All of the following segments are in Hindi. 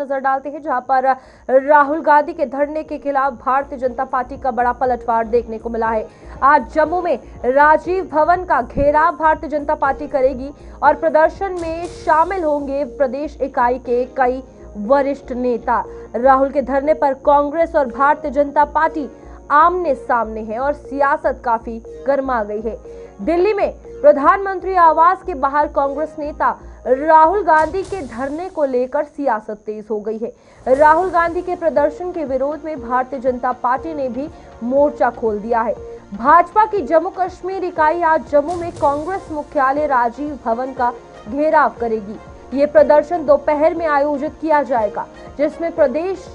नजर डालते हैं, जहां पर राहुल गांधी के धरने के खिलाफ भारतीय जनता पार्टी का बड़ा पलटवार देखने को मिला है। आज जम्मू में राजीव भवन का घेराव भारतीय जनता पार्टी करेगी और प्रदर्शन में शामिल होंगे प्रदेश इकाई के कई वरिष्ठ नेता। राहुल के धरने पर कांग्रेस और भारतीय जनता पार्टी आमने सामने है और सियासत काफी गर्मा गई है। दिल्ली में प्रधानमंत्री आवास के बाहर कांग्रेस नेता राहुल गांधी के धरने को लेकर सियासत तेज हो गई है। राहुल गांधी के प्रदर्शन के विरोध में भारतीय जनता पार्टी ने भी मोर्चा खोल दिया है। भाजपा की जम्मू कश्मीर इकाई आज जम्मू में कांग्रेस मुख्यालय राजीव भवन का घेराव करेगी। ये प्रदर्शन दोपहर में आयोजित किया जाएगा, जिसमें प्रदेश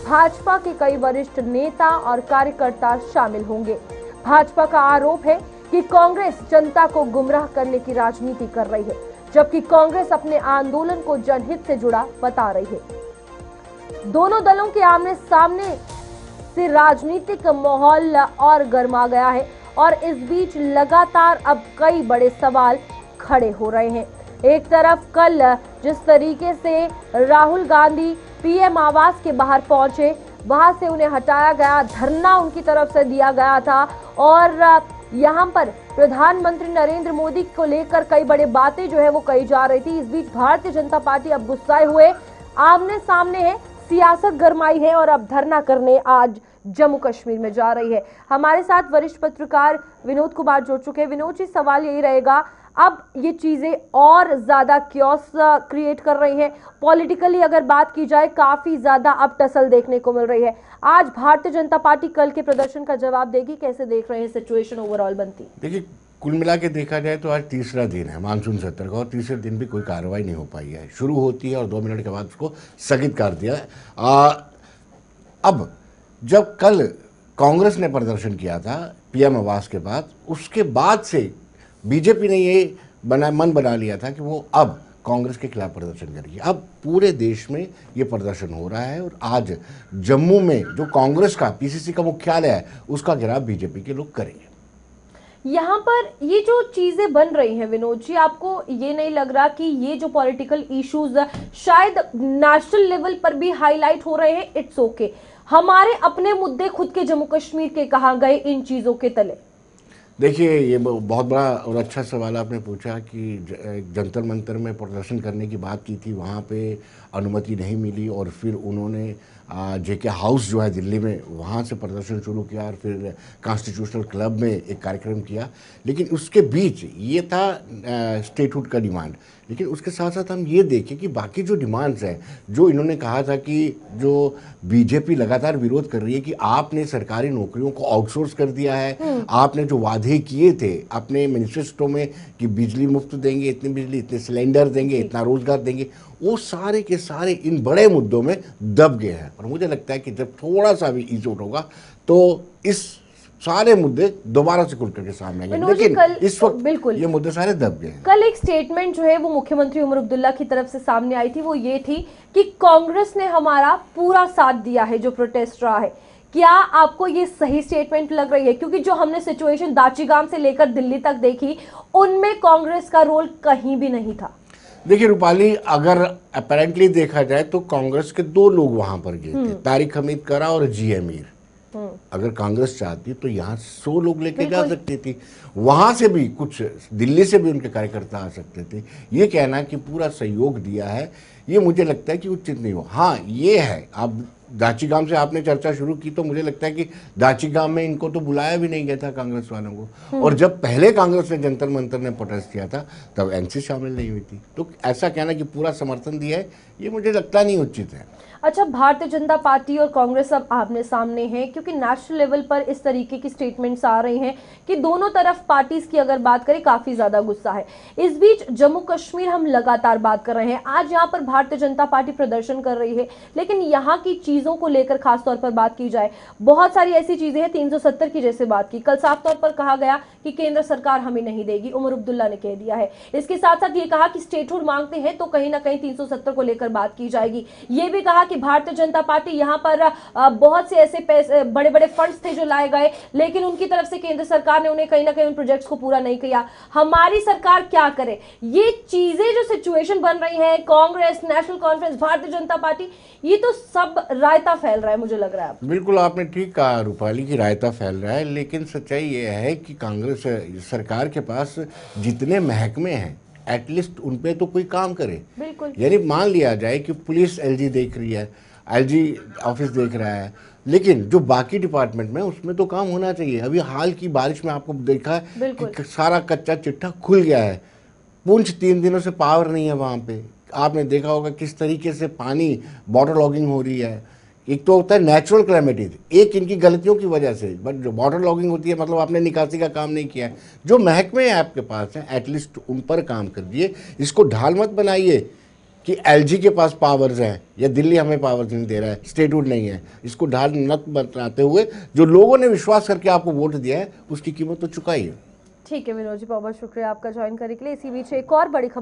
भाजपा के कई वरिष्ठ नेता और कार्यकर्ता शामिल होंगे। भाजपा का आरोप है कि कांग्रेस जनता को गुमराह करने की राजनीति कर रही है, जबकि कांग्रेस अपने आंदोलन को जनहित से जुड़ा बता रही है। दोनों दलों के आमने सामने से राजनीतिक माहौल और गर्मा गया है और इस बीच लगातार अब कई बड़े सवाल खड़े हो रहे हैं। एक तरफ कल जिस तरीके से राहुल गांधी पीएम आवास के बाहर पहुंचे, वहां से उन्हें हटाया गया, धरना उनकी तरफ से दिया गया था और यहाँ पर प्रधानमंत्री नरेंद्र मोदी को लेकर कई बड़ी बातें जो है वो कही जा रही थी। इस बीच भारतीय जनता पार्टी अब गुस्साए हुए आमने सामने है, सियासत गरमाई है और अब धरना करने आज जम्मू कश्मीर में जा रही है। हमारे साथ वरिष्ठ पत्रकार विनोद कुमार जुड़ चुके हैं। विनोद जी, सवाल यही रहेगा, अब ये चीजें और ज्यादा क्योस क्रिएट कर रही हैं। पॉलिटिकली अगर बात की जाए, काफी ज्यादा अब टसल देखने को मिल रही है। आज भारतीय जनता पार्टी कल के प्रदर्शन का जवाब देगी, कैसे देख रहे हैं सिचुएशन ओवरऑल बनती? देखिए, कुल मिला के देखा जाए तो आज तीसरा दिन है मानसून सत्र का और तीसरे दिन भी कोई कार्रवाई नहीं हो पाई है। शुरू होती है और 2 मिनट के बाद उसको स्थगित कर दिया। अब जब कल कांग्रेस ने प्रदर्शन किया था पीएम आवास के बाद, उसके बाद से बीजेपी ने ये मन बना लिया था कि वो अब कांग्रेस के खिलाफ प्रदर्शन करेगी। अब पूरे देश में ये प्रदर्शन हो रहा है और आज जम्मू में जो कांग्रेस का पीसीसी का मुख्यालय है उसका घेराव बीजेपी के लोग करेंगे। यहाँ पर ये जो चीजें बन रही हैं विनोद जी, आपको ये नहीं लग रहा कि ये जो पॉलिटिकल इश्यूज शायद नेशनल लेवल पर भी हाईलाइट हो रहे हैं? इट्स ओके, हमारे अपने मुद्दे खुद के जम्मू कश्मीर के कहाँ गए इन चीजों के तले? देखिए, ये बहुत बड़ा और अच्छा सवाल आपने पूछा कि जंतर मंतर में प्रदर्शन करने की बात की थी, वहाँ पे अनुमति नहीं मिली और फिर उन्होंने जेके हाउस जो है दिल्ली में, वहाँ से प्रदर्शन शुरू किया और फिर कॉन्स्टिट्यूशनल क्लब में एक कार्यक्रम किया। लेकिन उसके बीच ये था स्टेटहुड का डिमांड। लेकिन उसके साथ साथ हम ये देखें कि बाकी जो डिमांड्स हैं, जो इन्होंने कहा था कि जो बीजेपी लगातार विरोध कर रही है कि आपने सरकारी नौकरियों को आउटसोर्स कर दिया है, आपने जो वादे किए थे अपने मैनिफेस्टो में कि बिजली मुफ्त देंगे, इतनी बिजली, इतने सिलेंडर देंगे, इतना रोजगार देंगे, वो सारे के सारे इन बड़े मुद्दों में दब गए हैं। और मुझे लगता है कि जब थोड़ा सा भी इज आउट होगा तो इस सारे मुद्दे दोबारा से खुल करके सामने आएंगे। लेकिन इस वक्त बिल्कुल ये मुद्दे सारे दब गए हैं। कल एक स्टेटमेंट जो है वो मुख्यमंत्री उमर अब्दुल्ला की तरफ से सामने आई थी, वो ये थी कि कांग्रेस ने हमारा पूरा साथ दिया है जो प्रोटेस्ट रहा है। क्या आपको ये सही स्टेटमेंट लग रही है? क्योंकि जो हमने सिचुएशन दाचीगाम से लेकर दिल्ली तक देखी, उनमें कांग्रेस का रोल कहीं भी नहीं था। देखिए रूपाली, अगर अपेरेंटली देखा जाए तो कांग्रेस के 2 लोग वहां पर गए थे, तारिक हमीद करा और जी अमीर। अगर कांग्रेस चाहती तो यहाँ 100 लोग लेके जा सकती थी, वहां से भी कुछ दिल्ली से भी उनके कार्यकर्ता आ सकते थे। ये कहना कि पूरा सहयोग दिया है, ये मुझे लगता है कि उचित नहीं हो। हाँ, ये है, अब दाचीगाम से आपने चर्चा शुरू की तो मुझे लगता है कि दाचीगाम में इनको तो बुलाया भी नहीं गया था कांग्रेस वालों को, और जब पहले कांग्रेस ने जंतर मंतर ने प्रोटेस्ट किया था तब एनसी शामिल नहीं हुई थी। तो ऐसा कहना कि पूरा समर्थन दिया है, ये मुझे लगता नहीं उचित है। अच्छा, भारतीय जनता पार्टी और कांग्रेस अब आमने सामने हैं, क्योंकि नेशनल लेवल पर इस तरीके की स्टेटमेंट्स आ रही हैं कि दोनों तरफ पार्टीज की अगर बात करें काफी ज्यादा गुस्सा है। इस बीच जम्मू कश्मीर हम लगातार बात कर रहे हैं, आज यहाँ पर भारतीय जनता पार्टी प्रदर्शन कर रही है, लेकिन यहाँ की चीजों को लेकर खासतौर पर बात की जाए, बहुत सारी ऐसी चीजें हैं। 370 की जैसे बात की, कल साफ तौर पर कहा गया कि केंद्र सरकार हमें नहीं देगी, उमर अब्दुल्ला ने कह दिया है। इसके साथ साथ ये कहा कि स्टेटहुड मांगते हैं तो कहीं ना कहीं 370 को लेकर बात की जाएगी। ये भी कहा कि भारतीय जनता पार्टी यहाँ पर बहुत से ऐसे पैसे, बड़े बड़े फंड्स थे जो लाए गए, लेकिन उनकी तरफ से केंद्र सरकार ने उन्हें कहीं ना कहीं उन प्रोजेक्ट्स को पूरा नहीं किया। हमारी सरकार क्या करे? ये चीजें जो सिचुएशन बन रही है, Congress, national conference, Bharatiya Janata party, ये तो सब रायता फैल रहा है, मुझे लग रहा है। बिल्कुल आपने ठीक कहा रूपाली की रायता फैल रहा है, लेकिन सच्चाई ये है कि कांग्रेस सरकार के पास जितने महकमे हैं एटलीस्ट उन पे तो कोई काम करे। बिल्कुल। यानी मान लिया जाए कि पुलिस एलजी देख रही है, एलजी ऑफिस देख रहा है, लेकिन जो बाकी डिपार्टमेंट में उसमें तो काम होना चाहिए। अभी हाल की बारिश में आपको देखा है कि सारा कच्चा चिट्ठा खुल गया है। पुंछ 3 दिनों से पावर नहीं है वहाँ पे। आपने देखा होगा किस तरीके से पानी वाटर लॉगिंग हो रही है। एक तो होता है नेचुरल क्लैमिटीज, एक इनकी गलतियों की वजह से, बट जो वाटर लॉगिंग होती है मतलब आपने निकासी का काम नहीं किया है। जो महकमे आपके पास हैं एटलीस्ट उन पर काम कर दिए। इसको ढाल मत बनाइए कि एलजी के पास पावर्स हैं या दिल्ली हमें पावर्स नहीं दे रहा है, स्टेटहुड नहीं है। इसको ढाल मत बनाते हुए जो लोगों ने विश्वास करके आपको वोट दिया है उसकी कीमत तो चुकाई है। ठीक है विनोद जी, बहुत बहुत शुक्रिया आपका ज्वाइन करने के लिए। इसी बीच एक और बड़ी खबर